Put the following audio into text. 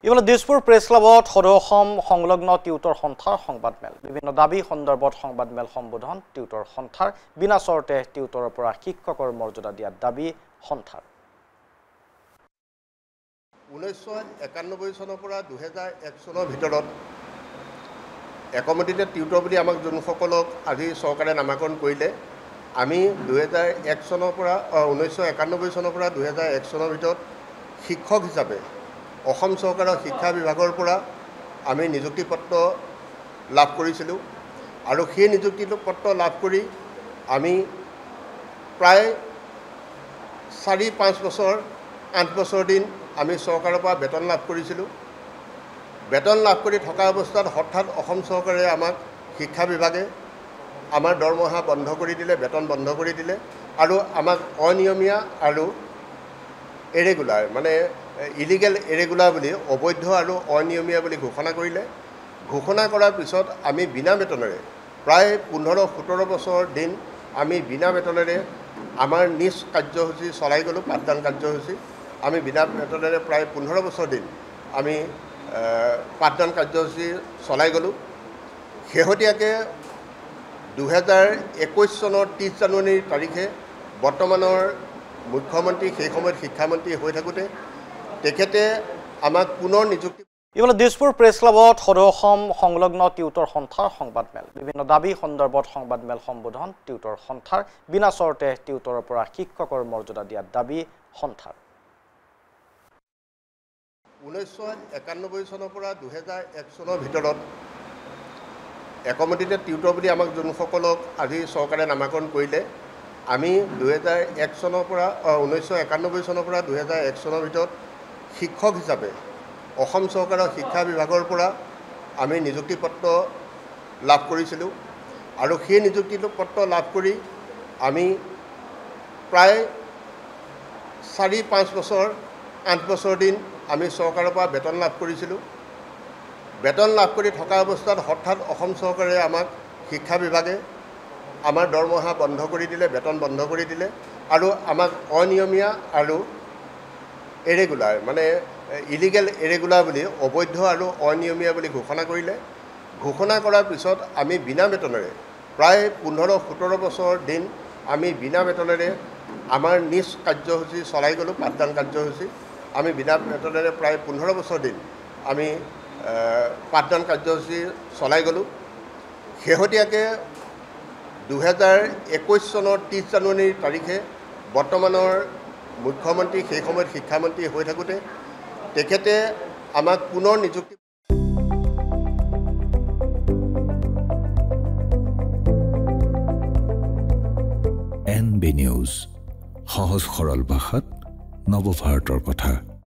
ইফালে দিছপুৰ প্ৰেছ ক্লাবত সদৌ সংলগ্ন টিউটৰ সন্থাৰ সংবাদমেল বিভিন্ন দাবী সন্দৰ্ভত সংবাদমেল সম্বোধন টিউটৰ সন্থাৰ বিনা চৰ্তে টিউটৰৰ পৰা শিক্ষকৰ মৰ্যাদা দিয়াৰ দাবী সন্থাৰ 1991 চনৰ পৰা 2001 চনৰ ভিতৰত একমতিতে টিউটৰ বুলি আমাক যোনসকলক আজি চৰকাৰে নামাকৰণ কৰিলে আমি 2001 চনৰ পৰা 1991 চনৰ পৰা 2001 চনৰ ভিতৰত শিক্ষক হিচাপে অসম চৰকাৰৰ শিক্ষা বিভাগৰ পৰা আমি নিযুক্তি পত্ৰ লাভ কৰিছিলোঁ আৰু সেই নিযুক্তি পত্ৰ লাভ কৰি আমি প্ৰায় 4-5 বছৰ 8 বছৰ দিন আমি চৰকাৰৰ পৰা বেতন লাভ কৰিছিলোঁ বেতন লাভ কৰি থকা অৱস্থাত হঠাৎ অসম চৰকাৰে আমাক শিক্ষা বিভাগে আমাৰ দৰমহা বন্ধ কৰি দিলে বেতন বন্ধ কৰি দিলে আৰু আমাক অনিয়মীয়া আৰু ইৰেগুলাৰ মানে ইলিগেল ইৰেগুলাৰ বুলি অবৈধ আৰু অনিয়মীয়া বুলি ঘোষণা কৰিলে ঘোষণা কৰাৰ পিছত আমি বিনা বেতনেৰে প্ৰায় 15-17 বছৰ দিন আমি বিনা বেতনেৰে আমাৰ নিজ কাৰ্যসূচী চলাই গ'লোঁ পাঠদান কাৰ্যসূচী আমি বিনা বেতনেৰে প্ৰায় 15 বছৰ দিন আমি পাঠদান কাৰ্যসূচী চলাই গ'লোঁ শেহতীয়াকৈ 2021 চনৰ 30 জানুৱাৰী তাৰিখে বৰ্তমানৰ মুখ্যমন্ত্ৰী সেই সময়ত শিক্ষামন্ত্ৰী হৈ থাকোঁতে তেখেতে আমাক পুনৰ নিযুক্তি ইফালে দিছপুৰ প্ৰেছ ক্লাবত সদৌ সংলগ্ন টিউটৰ সন্থাৰ সংবাদমেল বিভিন্ন দাবী সন্দৰ্ভত সংবাদমেল সম্বোধন টিউটৰ সন্থাৰ বিনা চৰ্তে টিউটৰৰ পৰা শিক্ষকৰ মৰ্যাদা দিয়াৰ দাবী সন্থাৰ 1991 চনৰ পৰা 2001 চনৰ ভিতৰত একমতিতে টিউটৰ বুলি আমাক যোনসকলক আজি চৰকাৰে নামাকৰণ কৰিলে আমি 2001 চনৰ পৰা 1991 চনৰ পৰা 2001 চনৰ ভিতৰত শিক্ষক হিচাপে অসম চৰকাৰৰ শিক্ষা বিভাগৰ পৰা আমি নিযুক্তি পত্ৰ লাভ কৰিছিলোঁ আৰু সেই নিযুক্তি পত্ৰ লাভ কৰি আমি প্ৰায় 4-5 বছৰ 8 বছৰ দিন আমি চৰকাৰৰ পৰা বেতন লাভ কৰিছিলোঁ বেতন লাভ কৰি থকা অৱস্থাত হঠাৎ অসম চৰকাৰে আমাক শিক্ষা বিভাগে আমাৰ দৰমহা বন্ধ কৰি দিলে বেতন বন্ধ কৰি দিলে আৰু আমাক অনিয়মীয়া আৰু ইৰেগুলাৰ মানে ইলিগেল ইৰেগুলাৰ বুলি অবৈধ আৰু অনিয়মীয়া বুলি ঘোষণা কৰিলে ঘোষণা কৰাৰ পিছত আমি বিনা বেতনেৰে প্ৰায় 15-17 বছৰ দিন আমি বিনা বেতনেৰে আমাৰ নিজ কাৰ্যসূচী চলাই গ'লোঁ পাঠদান কাৰ্যসূচী আমি বিনা বেতনেৰে প্ৰায় 15 বছৰ দিন আমি পাঠদান কাৰ্যসূচী চলাই গ'লোঁ শেহতীয়াকৈ 2021 চনৰ 30 জানুৱাৰী তাৰিখে বৰ্তমানৰ মুখ্যমন্ত্ৰী সেই সময়ত শিক্ষামন্ত্ৰী হৈ থাকোঁতে তেখেতে আমাক পুনৰ নিযুক্তি NB নিউজ সহজ সৰল ভাষাত নৱভাৰতৰ কথা।